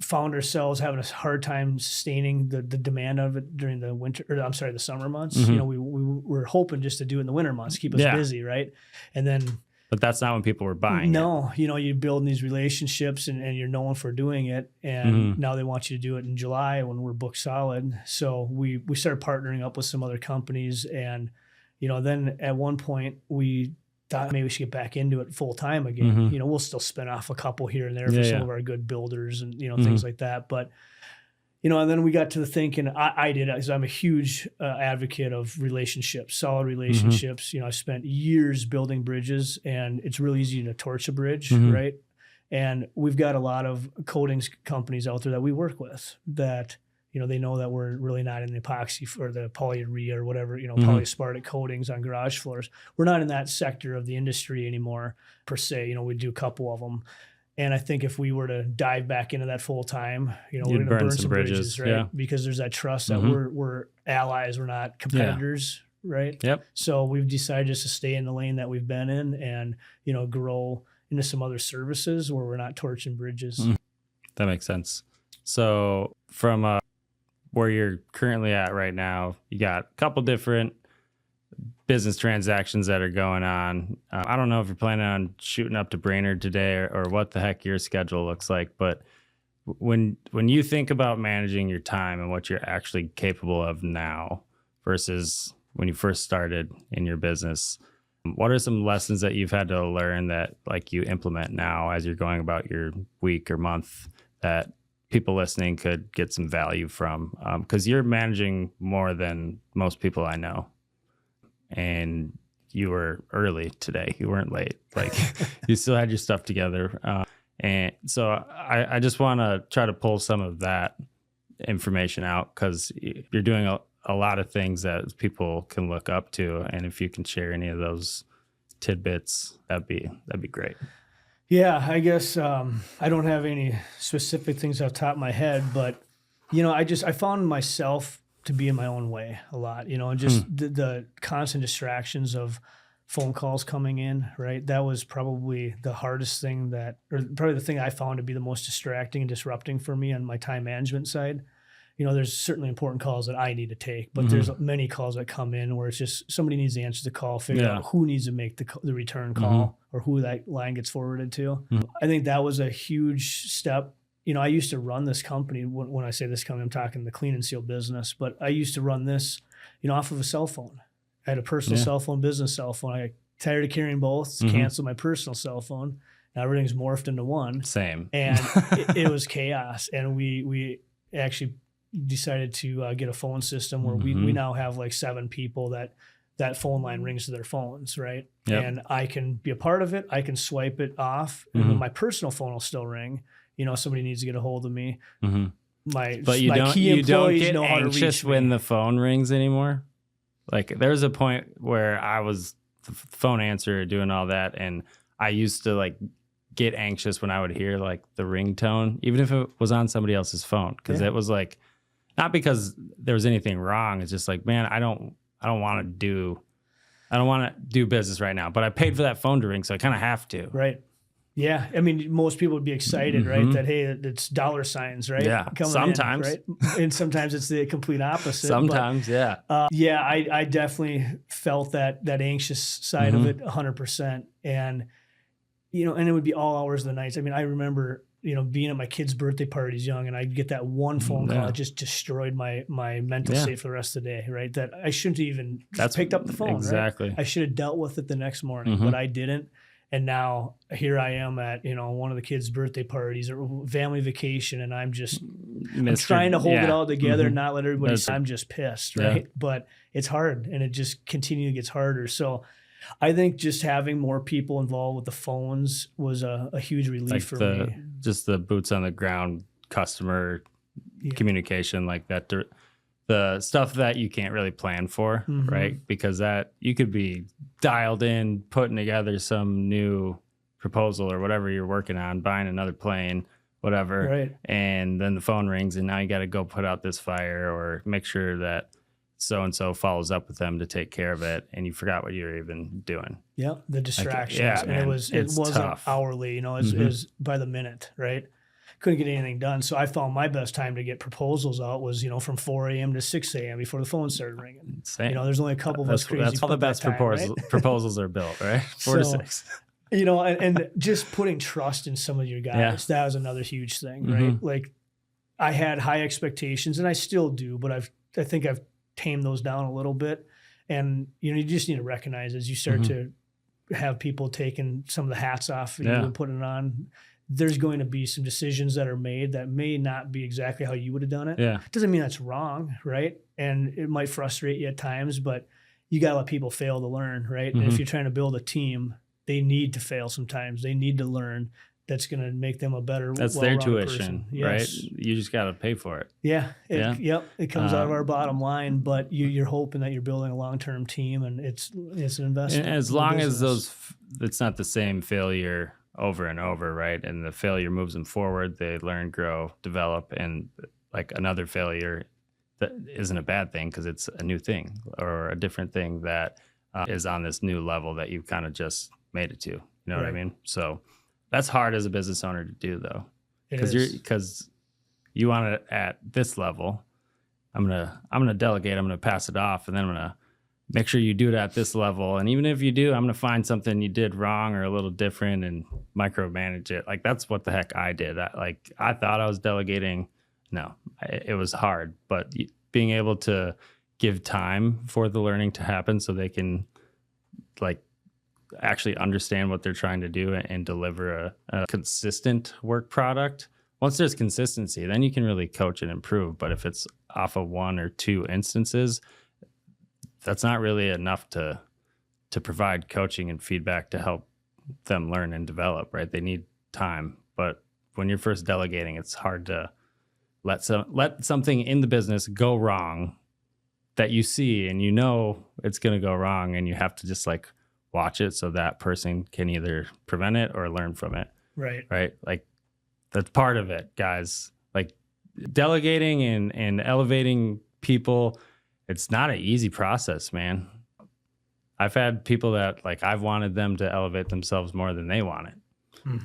found ourselves having a hard time sustaining the demand of it during the winter, the summer months. We were hoping just to do it in the winter months, keep us busy, right? And then, but that's not when people were buying. No, you build these relationships and you're known for doing it. And now they want you to do it in July when we're booked solid. So we started partnering up with some other companies. And, then at one point we thought maybe we should get back into it full time again. We'll still spin off a couple here and there for some of our good builders and, things like that. But, and then we got to the thinking, I did, because I'm a huge advocate of relationships, solid relationships. I spent years building bridges, and it's really easy to torch a bridge, right? And we've got a lot of coatings companies out there that we work with that, they know that we're really not in the epoxy or the polyurea or whatever, polyaspartic coatings on garage floors. We're not in that sector of the industry anymore, per se. We do a couple of them. And I think if we were to dive back into that full time, we're going to burn some bridges, right? Yeah. Because there's that trust that we're allies, we're not competitors, right? Yep. So we've decided just to stay in the lane that we've been in and, grow into some other services where we're not torching bridges. That makes sense. So from where you're currently at right now, you got a couple different business transactions that are going on. I don't know if you're planning on shooting up to Brainerd today or what the heck your schedule looks like, but when you think about managing your time and what you're actually capable of now versus when you first started in your business, what are some lessons that you've had to learn that like you implement now as you're going about your week or month that people listening could get some value from? Because you're managing more than most people I know. And you were early today. You weren't late. Like you still had your stuff together. And so I just want to try to pull some of that information out because you're doing a lot of things that people can look up to. And if you can share any of those tidbits, that'd be great. Yeah, I guess I don't have any specific things off the top of my head, but I found myself to be in my own way a lot, and just the constant distractions of phone calls coming in, right? That was probably the hardest thing or probably the thing I found to be the most distracting and disrupting for me on my time management side. There's certainly important calls that I need to take, but there's many calls that come in where it's just somebody needs to answer the call, figure out who needs to make the return call or who that line gets forwarded to. I think that was a huge step. I used to run this company. When I say this company, I'm talking the clean and seal business, but I used to run this, off of a cell phone. I had a personal cell phone, business cell phone. I got tired of carrying both, canceled my personal cell phone. Now everything's morphed into one. Same. And it was chaos. And we actually decided to get a phone system where we now have like 7 people that phone line rings to their phones, right? Yep. And I can be a part of it. I can swipe it off, and my personal phone will still ring. Somebody needs to get a hold of me. But you don't get anxious when the phone rings anymore. Like there's a point where I was the phone answer doing all that, and I used to like get anxious when I would hear like the ringtone, even if it was on somebody else's phone, because it was like, not because there was anything wrong. It's just like, man, I don't want to do business right now, but I paid for that phone to ring, so I kind of have to. Right. Yeah. I mean, most people would be excited, right? That, hey, it's dollar signs, right? Yeah. Sometimes. Right? And sometimes it's the complete opposite. Sometimes, but, I definitely felt that anxious side of it 100%. And, and it would be all hours of the night. I mean, I remember, being at my kids' birthday parties young, and I'd get that one phone call that just destroyed my mental state for the rest of the day, right? That I shouldn't even picked up the phone, exactly. Right? I should have dealt with it the next morning, but I didn't. And now here I am at, one of the kids' birthday parties or family vacation, and I'm trying to hold it all together and not let everybody see I'm just pissed, right? But it's hard, and it just continually gets harder. So I think just having more people involved with the phones was a huge relief for me. Just the boots on the ground customer communication, like that, the stuff that you can't really plan for, right? Because that you could be dialed in, putting together some new proposal or whatever you're working on, buying another plane, whatever. Right. And then the phone rings and now you got to go put out this fire or make sure that so-and-so follows up with them to take care of it, and you forgot what you were even doing. Yeah, the distractions. And man, it wasn't tough. Hourly, it was by the minute, right? Couldn't get anything done. So I found my best time to get proposals out was, from 4 a.m. to 6 a.m. before the phone started ringing. Same. There's only a couple of us crazy. That's how the best proposals are built, right? 4 to 6. And just putting trust in some of your guys, that was another huge thing, right? Like I had high expectations, and I still do, but I think I've tamed those down a little bit. And, you just need to recognize as you start to have people taking some of the hats off and putting it on, there's going to be some decisions that are made that may not be exactly how you would have done it. Yeah. Doesn't mean that's wrong, right? And it might frustrate you at times, but you got to let people fail to learn, right? And if you're trying to build a team, they need to fail sometimes. They need to learn. That's going to make them a better, that's their tuition, right? You just got to pay for it. Yeah. It comes out of our bottom line, but you're hoping that you're building a long-term team, and it's an investment. And as long as it's not the same failure over and over, right? And the failure moves them forward. They learn, grow, develop, and like another failure that isn't a bad thing because it's a new thing or a different thing that is on this new level that you've kind of just made it to. You know what I mean? So that's hard as a business owner to do, though, because you want it at this level. I'm gonna delegate. I'm gonna pass it off, and then I'm gonna make sure you do it at this level. And even if you do, I'm gonna find something you did wrong or a little different and micromanage it. Like that's what the heck I did. I thought I was delegating. No, it was hard, but being able to give time for the learning to happen so they can actually understand what they're trying to do and deliver a consistent work product. Once there's consistency, then you can really coach and improve. But if it's off of 1 or 2 instances, that's not really enough to provide coaching and feedback to help them learn and develop, right? They need time. But when you're first delegating, it's hard to let something in the business go wrong that you see and you know it's going to go wrong, and you have to just like watch it so that person can either prevent it or learn from it. Right. Right. Like that's part of it, guys. Like delegating and elevating people, it's not an easy process, man. I've had people that like I've wanted them to elevate themselves more than they want it.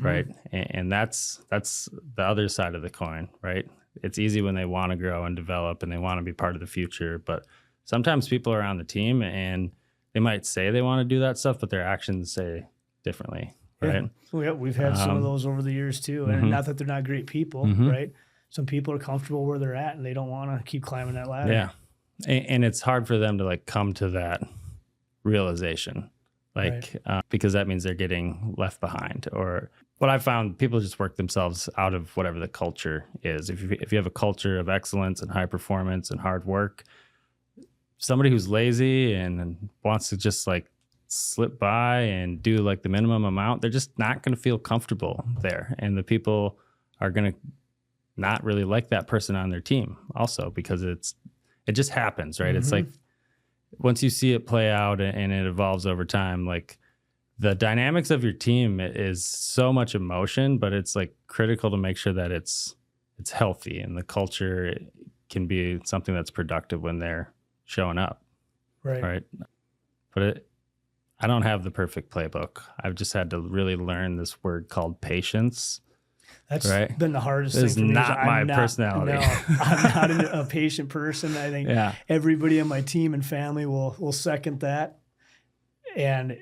Right. And that's the other side of the coin, right? It's easy when they want to grow and develop and they want to be part of the future. But sometimes people are on the team and they might say they want to do that stuff, but their actions say differently. Right. Yeah, we've had some of those over the years too. And not that they're not great people, right? Some people are comfortable where they're at and they don't want to keep climbing that ladder. Yeah. And it's hard for them to like come to that realization. Like, because that means they're getting left behind. Or what I found, people just work themselves out of whatever the culture is. If you have a culture of excellence and high performance and hard work, somebody who's lazy and wants to just like slip by and do like the minimum amount, they're just not going to feel comfortable there. And the people are going to not really like that person on their team also, because it just happens, right? It's like, once you see it play out and it evolves over time, like the dynamics of your team is so much emotion, but it's like critical to make sure that it's healthy and the culture can be something that's productive when they're showing up. Right. But I don't have the perfect playbook. I've just had to really learn this word called patience. That's been the hardest thing for me. Not my personality. No, I'm not a patient person. I think everybody on my team and family will second that. And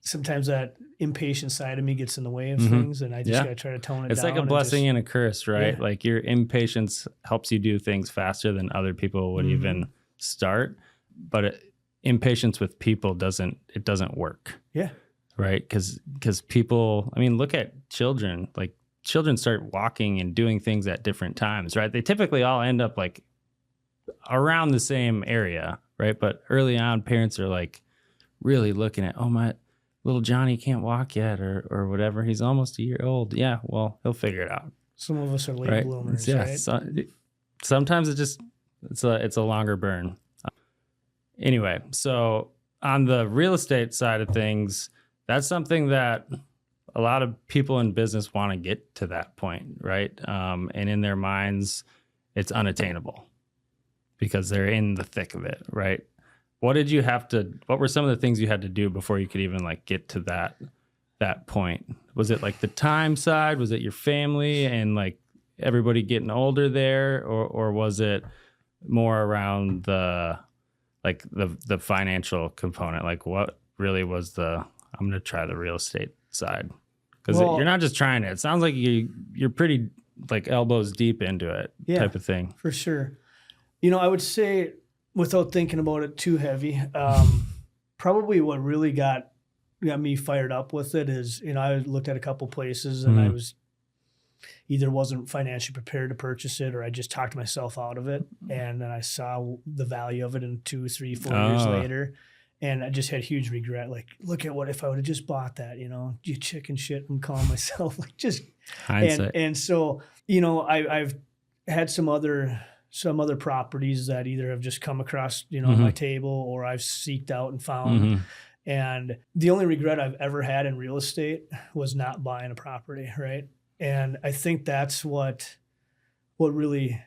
sometimes that impatient side of me gets in the way of things, and I just got to try to tone it down. It's like a blessing and a curse, right? Yeah. Like your impatience helps you do things faster than other people would even start. But impatience with people doesn't work. Yeah. Right? Because people, I mean, look at children. Like, children start walking and doing things at different times, right? They typically all end up like around the same area, right? But early on, parents are like really looking at, oh, my little Johnny can't walk yet or whatever. He's almost a year old. Yeah, well, he'll figure it out. Some of us are late bloomers, right? Sometimes it's a longer burn. Anyway, so on the real estate side of things, that's something that a lot of people in business want to get to that point, right? And in their minds, it's unattainable because they're in the thick of it, right? What were some of the things you had to do before you could even like get to that point? Was it like the time side? Was it your family and like everybody getting older there? Or was it more around the financial component? Like what really was I'm going to try the real estate side? Because you're not just trying it. It sounds like you're pretty like elbows deep into it type of thing. For sure. I would say, without thinking about it too heavy, probably what really got me fired up with it is, I looked at a couple places and I wasn't financially prepared to purchase it, or I just talked myself out of it. And then I saw the value of it in 2, 3, 4 years later. And I just had huge regret. Like, look at what if I would have just bought that, you chicken shit, I'm calling myself like just hindsight. And so, I've had some other properties that either have just come across, my table, or I've seeked out and found. And the only regret I've ever had in real estate was not buying a property. Right. And I think that's what really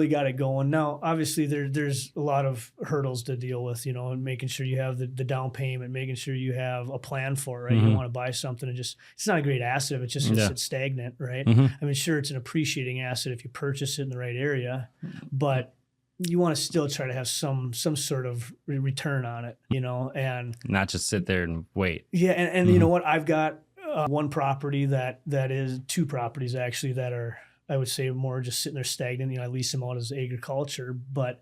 got it going. Now, obviously, there's a lot of hurdles to deal with, and making sure you have the down payment, making sure you have a plan for it, right? You don't want to buy something and it's not a great asset if it just sits stagnant, right? I mean, sure, it's an appreciating asset if you purchase it in the right area, but you want to still try to have some sort of return on it, and not just sit there and wait. Yeah, and you know what? I've got one property that is 2 properties actually that are, I would say, more just sitting there stagnant. I lease them out as agriculture, but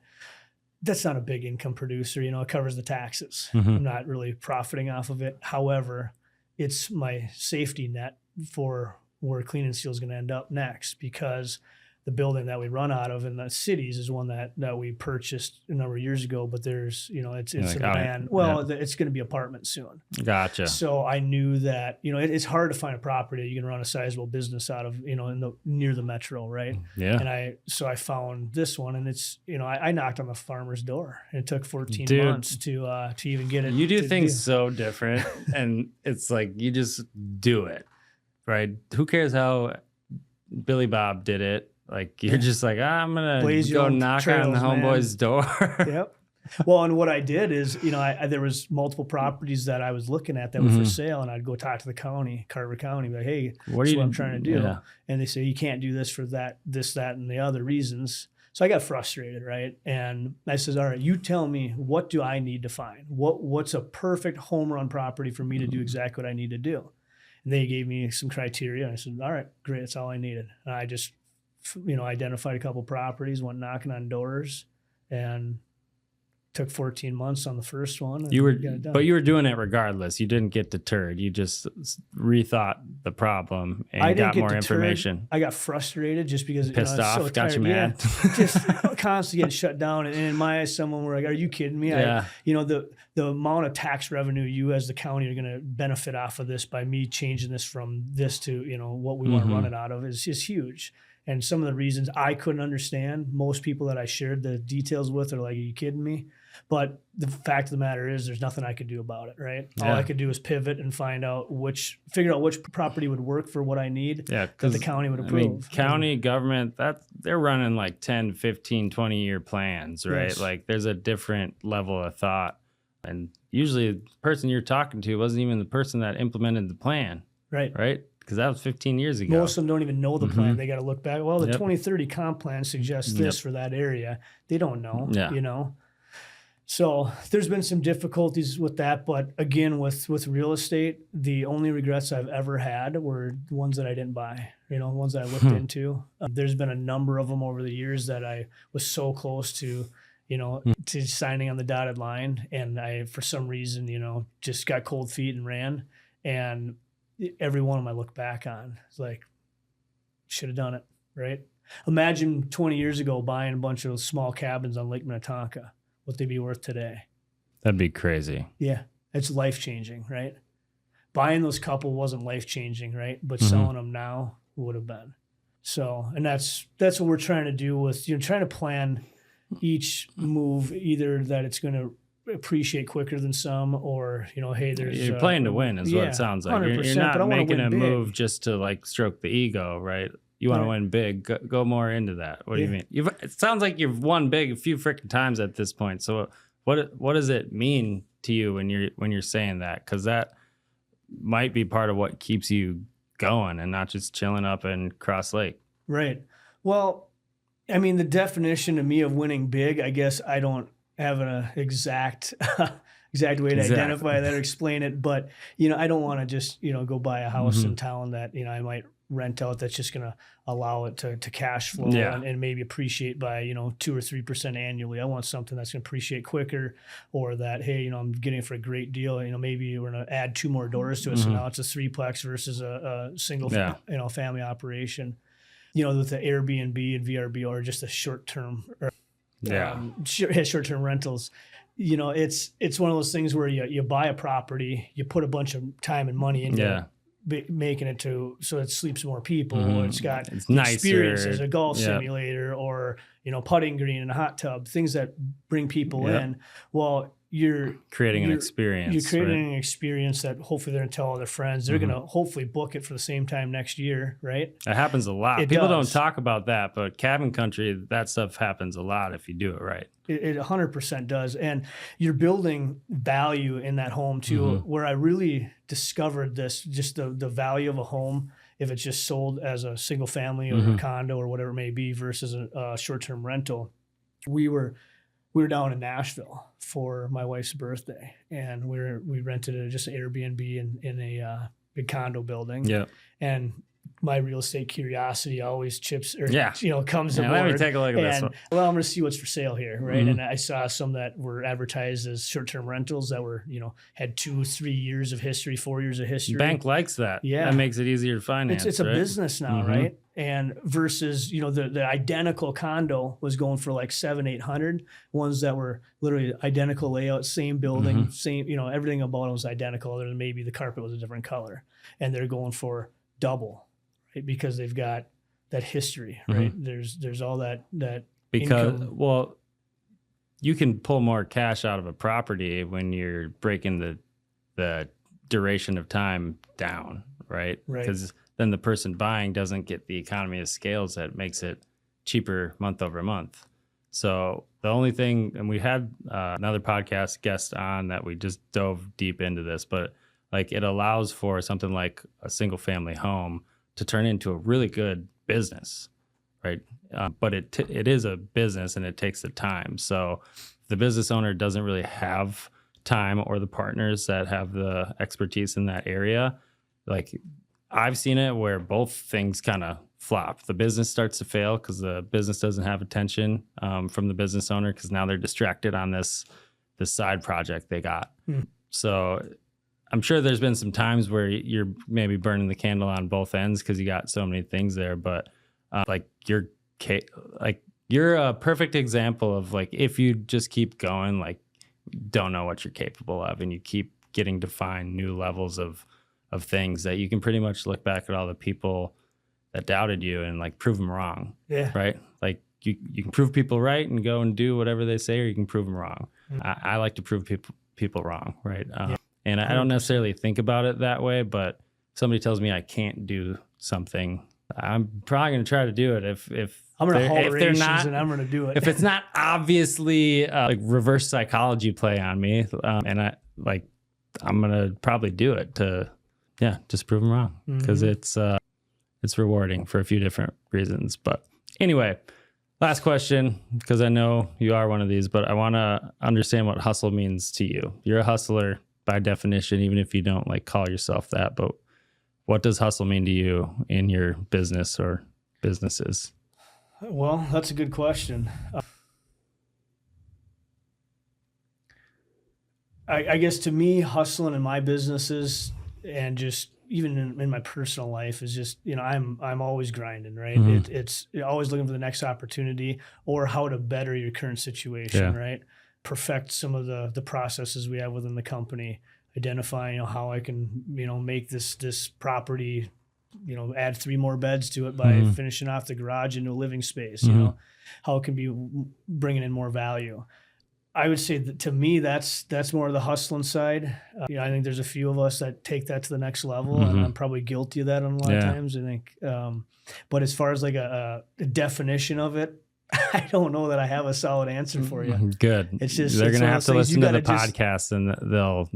that's not a big income producer. It covers the taxes. I'm not really profiting off of it. However, it's my safety net for where Clean and Seal is going to end up next, because the building that we run out of in the cities is one that we purchased a number of years ago, but there's, it's Like, in demand. Well, it's going to be apartments soon. Gotcha. So I knew that, it's hard to find a property you can run a sizable business out of, near the metro, right? Yeah. And I found this one, and it's, I knocked on the farmer's door. It took 14 Dude, months to even get it. You do things so different, and it's like you just do it, right? Who cares how Billy Bob did it? Like you're just like, I'm gonna go knock on the homeboy's door. Yep. Well, and what I did is, there was multiple properties that I was looking at that were for sale, and I'd go talk to the county, Carver County, be like, hey, what I'm trying to do. Yeah. And they say, you can't do this for that, and the other reasons. So I got frustrated, right? And I says, all right, you tell me, what do I need to find? What's a perfect home run property for me to do exactly what I need to do? And they gave me some criteria, and I said, all right, great, that's all I needed. And I just, identified a couple properties, went knocking on doors, and took 14 months on the first one. But you were doing it regardless. You didn't get deterred. You just rethought the problem and got more information. I got frustrated just because pissed off, so got you mad. Yeah, just constantly getting shut down. And in my eyes, someone were like, "Are you kidding me?" Yeah. The amount of tax revenue you as the county are going to benefit off of this by me changing this from this to what we want to run it out of is huge. And some of the reasons I couldn't understand, most people that I shared the details with are like, "Are you kidding me?" But the fact of the matter is there's nothing I could do about it, right? Yeah. All I could do is pivot and figure out which property would work for what I need that the county would approve. County government, they're running like 10, 15, 20-year plans, right? Yes. Like there's a different level of thought. And usually the person you're talking to wasn't even the person that implemented the plan, right? Because that was 15 years ago. Most of them don't even know the plan. They got to look back. Well, the 2030 comp plan suggests this for that area. They don't know, So there's been some difficulties with that. But again, with real estate, the only regrets I've ever had were the ones that I didn't buy, ones that I looked into. There's been a number of them over the years that I was so close to, to signing on the dotted line. And I, for some reason, just got cold feet and ran. And every one of them I look back on, it's like, should have done it, right? Imagine 20 years ago buying a bunch of small cabins on Lake Minnetonka, what they'd be worth today. That'd be crazy. Yeah, it's life-changing, right? Buying those couple wasn't life-changing, right? But selling them now would have been. So, and that's what we're trying to do with, trying to plan each move, either that it's going to appreciate quicker than some, or hey, you're playing to win is what it sounds like. You're not making a move just to like stroke the ego, right? You want to win big. Go more into that. What do you mean? It sounds like you've won big a few freaking times at this point. So what does it mean to you when you're saying that? Because that might be part of what keeps you going and not just chilling up in Cross Lake. Right. Well, I mean, the definition to me of winning big, I guess I don't have an exact way to identify that or explain it. But, I don't want to just, go buy a house in town that, I might rent out that's just going to allow it to cash flow and maybe appreciate by, 2 or 3% annually. I want something that's going to appreciate quicker, or that, hey, I'm getting it for a great deal. Maybe we're going to add 2 more doors to it. So now it's a 3-plex versus a single, family operation. With the Airbnb and VRBO or just a short-term short-term rentals. It's one of those things where you buy a property, you put a bunch of time and money into making it so it sleeps more people, or it's got experiences, a golf simulator, or putting green and a hot tub, things that bring people in. Well, you're creating an experience. You're creating an experience that hopefully they're going to tell all their friends. They're going to hopefully book it for the same time next year, right? That happens a lot. People don't talk about that, but cabin country, that stuff happens a lot if you do it right. It 100% does. And you're building value in that home too, where I really discovered this, just the value of a home, if it's just sold as a single family or a condo or whatever it may be versus a short-term rental. We were down in Nashville for my wife's birthday, and we rented just an Airbnb in a big condo building. Yeah. And my real estate curiosity always comes aboard. Let me take a look at this one. Well, I'm going to see what's for sale here, right? And I saw some that were advertised as short-term rentals that were, had 2-3 years of history, 4 years of history. Bank likes that. Yeah. That makes it easier to finance. It's a business now, right? And versus, the identical condo was going for like 700-800, ones that were literally identical layout, same building, same, everything about it was identical, other than maybe the carpet was a different color. And they're going for double, right? Because they've got that history, right? There's all that because income. Well, you can pull more cash out of a property when you're breaking the duration of time down, right? Because then the person buying doesn't get the economy of scales that makes it cheaper month over month. So the only thing, and we had another podcast guest on that we just dove deep into this, but like it allows for something like a single family home to turn into a really good business, right? But it is a business and it takes the time. So the business owner doesn't really have time, or the partners that have the expertise in that area. Like I've seen it where both things kind of flop. The business starts to fail because the business doesn't have attention from the business owner, because now they're distracted on this side project they got. So I'm sure there's been some times where you're maybe burning the candle on both ends because you got so many things there. But you're a perfect example of like, if you just keep going, like don't know what you're capable of, and you keep getting to find new levels of things that you can pretty much look back at all the people that doubted you and like prove them wrong. Yeah. Right. Like you can prove people right and go and do whatever they say, or you can prove them wrong. I like to prove people wrong. Right. And I don't necessarily think about it that way, but if somebody tells me I can't do something, I'm probably going to try to do it. If I'm going to hold rations and I'm going to do it. If it's not obviously like reverse psychology play on me, and I'm going to probably do it to, just prove them wrong, because it's rewarding for a few different reasons. But anyway, last question, because I know you are one of these, but I want to understand what hustle means to you. You're a hustler by definition, even if you don't like call yourself that. But what does hustle mean to you in your business or businesses? Well, that's a good question. I guess to me, hustling in my businesses and just even in my personal life is just, I'm always grinding, right? It's always looking for the next opportunity or how to better your current situation, right? Perfect some of the processes we have within the company, identifying how I can, make this property, add 3 more beds to it by finishing off the garage into a living space, how it can be bringing in more value. I would say that to me, that's more of the hustling side. I think there's a few of us that take that to the next level, and I'm probably guilty of that a lot of times. I think, but as far as like a definition of it, I don't know that I have a solid answer for you. Good. It's just they're gonna have to listen to the podcast, and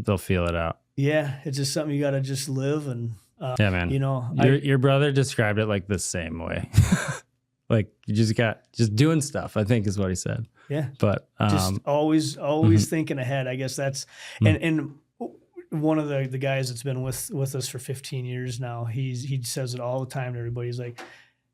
they'll feel it out. Yeah, it's just something you got to just live and. Man. Your brother described it like the same way. Like you just doing stuff, I think is what he said. Yeah. But just always thinking ahead. I guess that's and one of the guys that's been with us for 15 years now, he says it all the time to everybody. He's like,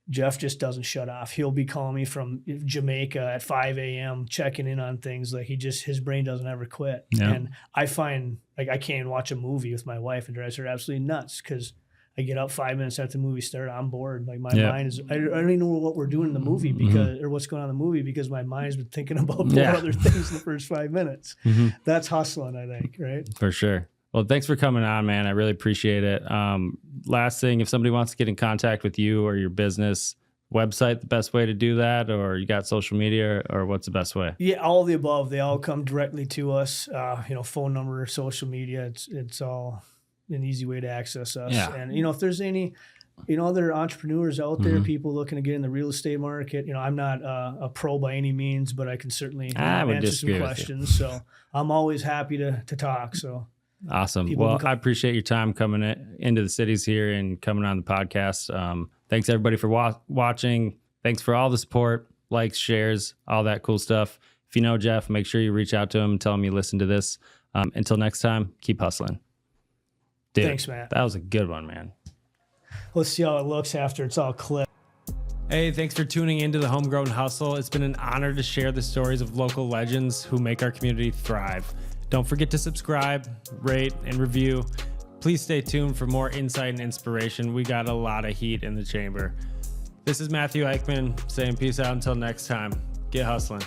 Jeff just doesn't shut off. He'll be calling me from Jamaica at 5 a.m. checking in on things. Like his brain doesn't ever quit. Yeah. And I find like I can't even watch a movie with my wife and drives her absolutely nuts because I get up 5 minutes after the movie started. I'm bored. Like my mind is, I don't even know what we're doing in the movie or what's going on in the movie because my mind's been thinking about more other things in the first 5 minutes. That's hustling, I think, right? For sure. Well, thanks for coming on, man. I really appreciate it. Last thing, if somebody wants to get in contact with you or your business, website, the best way to do that, or you got social media, or what's the best way? Yeah, all of the above. They all come directly to us. Phone number, social media. It's all an easy way to access us. Yeah. And if there's any other entrepreneurs out there, people looking to get in the real estate market, I'm not a pro by any means, but I can certainly answer some questions. So I'm always happy to talk. So awesome. Well, I appreciate your time coming into the cities here and coming on the podcast. Thanks everybody for watching. Thanks for all the support, likes, shares, all that cool stuff. If you know Jeff, make sure you reach out to him and tell him you listen to this. Until next time, keep hustling. Dude, thanks, Matt. That was a good one, man. Let's see how it looks after it's all clipped. Hey, thanks for tuning into the Homegrown Hustle. It's been an honor to share the stories of local legends who make our community thrive. Don't forget to subscribe, rate, and review. Please stay tuned for more insight and inspiration. We got a lot of heat in the chamber. This is Matthew Eickman saying peace out until next time. Get hustling.